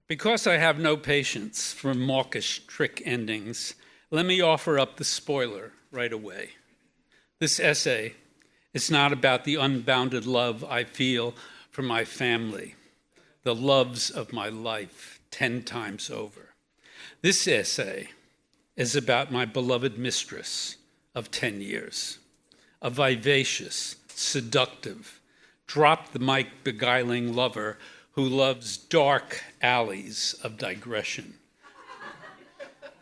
Because I have no patience for mawkish trick endings, let me offer up the spoiler right away. This essay is not about the unbounded love I feel for my family, the loves of my life 10 times over. This essay is about my beloved mistress of 10 years, a vivacious, seductive, drop-the-mic beguiling lover who loves dark alleys of digression,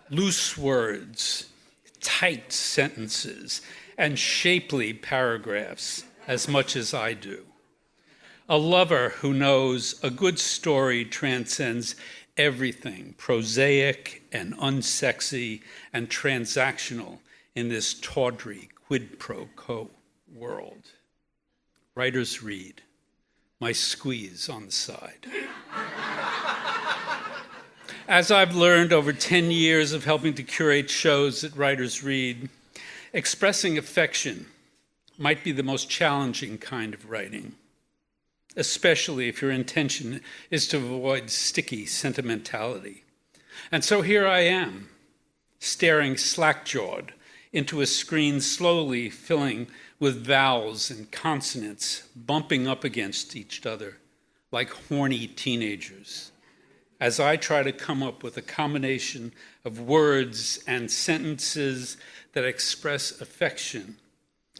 loose words, tight sentences, and shapely paragraphs as much as I do. A lover who knows a good story transcends everything prosaic and unsexy and transactional in this tawdry quid pro quo world. Writers read, my squeeze on the side. As I've learned over 10 years of helping to curate shows at Writers Read, expressing affection might be the most challenging kind of writing, especially if your intention is to avoid sticky sentimentality. And so here I am, staring slack-jawed into a screen slowly filling with vowels and consonants bumping up against each other like horny teenagers, as I try to come up with a combination of words and sentences that express affection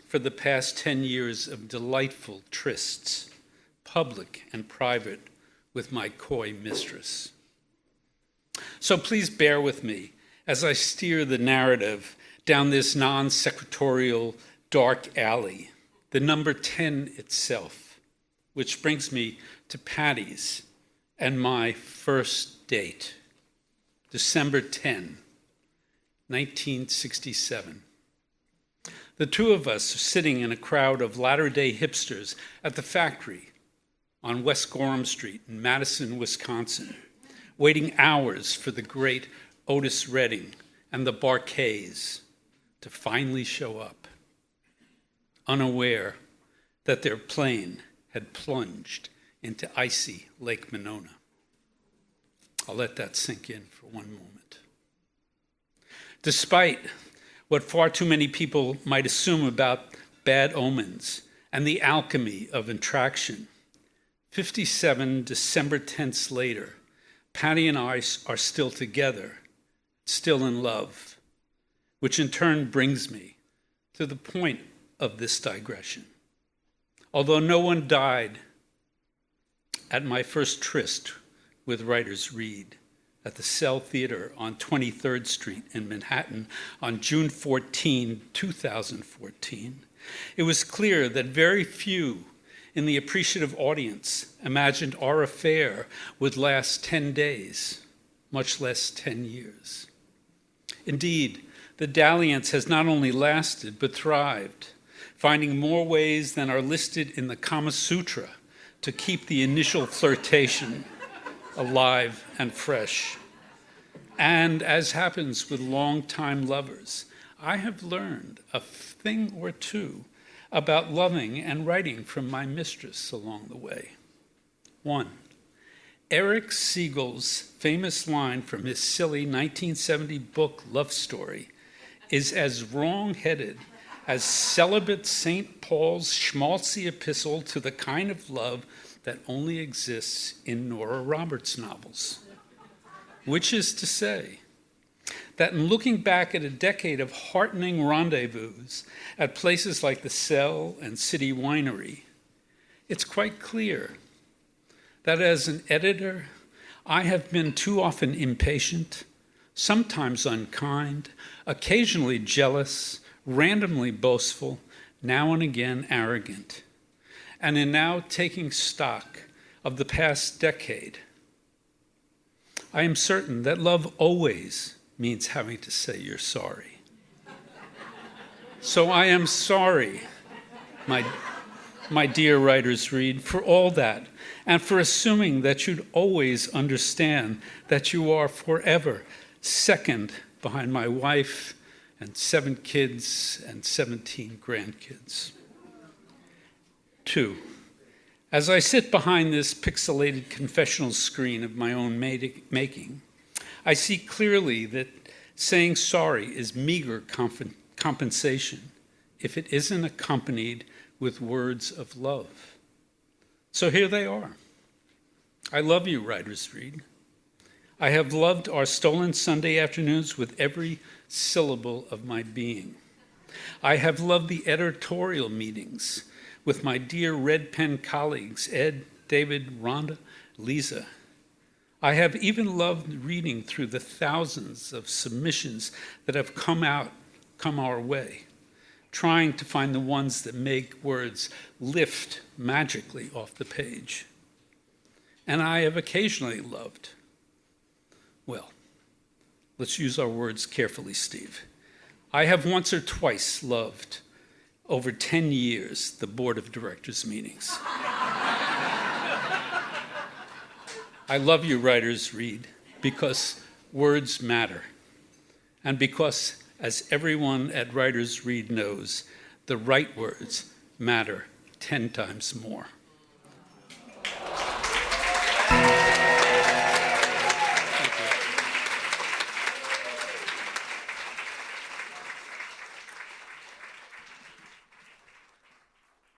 for the past 10 years of delightful trysts, public and private, with my coy mistress. So please bear with me as I steer the narrative down this non-secretarial dark alley, the number 10 itself, which brings me to Patty's and my first date, December 10, 1967. The two of us are sitting in a crowd of latter-day hipsters at the factory on West Gorham Street in Madison, Wisconsin, waiting hours for the great Otis Redding and the Bar-Kays to finally show up, unaware that their plane had plunged into icy Lake Monona. I'll let that sink in for one moment. Despite what far too many people might assume about bad omens and the alchemy of attraction, 57 December 10ths later, Patty and I are still together, still in love, which in turn brings me to the point of this digression. Although no one died at my first tryst with Writers Read at the Cell Theater on 23rd Street in Manhattan on June 14, 2014, it was clear that very few in the appreciative audience imagined our affair would last 10 days, much less 10 years. Indeed, the dalliance has not only lasted, but thrived, finding more ways than are listed in the Kama Sutra to keep the initial flirtation alive and fresh. And as happens with longtime lovers, I have learned a thing or two about loving and writing from my mistress along the way. 1. Eric Siegel's famous line from his silly 1970 book Love Story is as wrong-headed as celibate St. Paul's schmaltzy epistle to the kind of love that only exists in Nora Roberts novels. Which is to say, that in looking back at a decade of heartening rendezvous at places like the Cell and City Winery, it's quite clear that as an editor, I have been too often impatient, sometimes unkind, occasionally jealous, randomly boastful, now and again arrogant. And in now taking stock of the past decade, I am certain that love always means having to say you're sorry. So I am sorry, my dear Writers Read, for all that, and for assuming that you'd always understand that you are forever second behind my wife and 7 kids and 17 grandkids. 2, As I sit behind this pixelated confessional screen of my own making, I see clearly that saying sorry is meager compensation if it isn't accompanied with words of love. So here they are. I love you, Writers Read. I have loved our stolen Sunday afternoons with every syllable of my being. I have loved the editorial meetings with my dear Red Pen colleagues, Ed, David, Rhonda, Lisa. I have even loved reading through the thousands of submissions that have come our way, trying to find the ones that make words lift magically off the page. And I have occasionally loved, well, let's use our words carefully, Steve. I have once or twice loved over 10 years the board of directors meetings. I love you, Writers Read, because words matter. And because, as everyone at Writers Read knows, the right words matter 10 times more.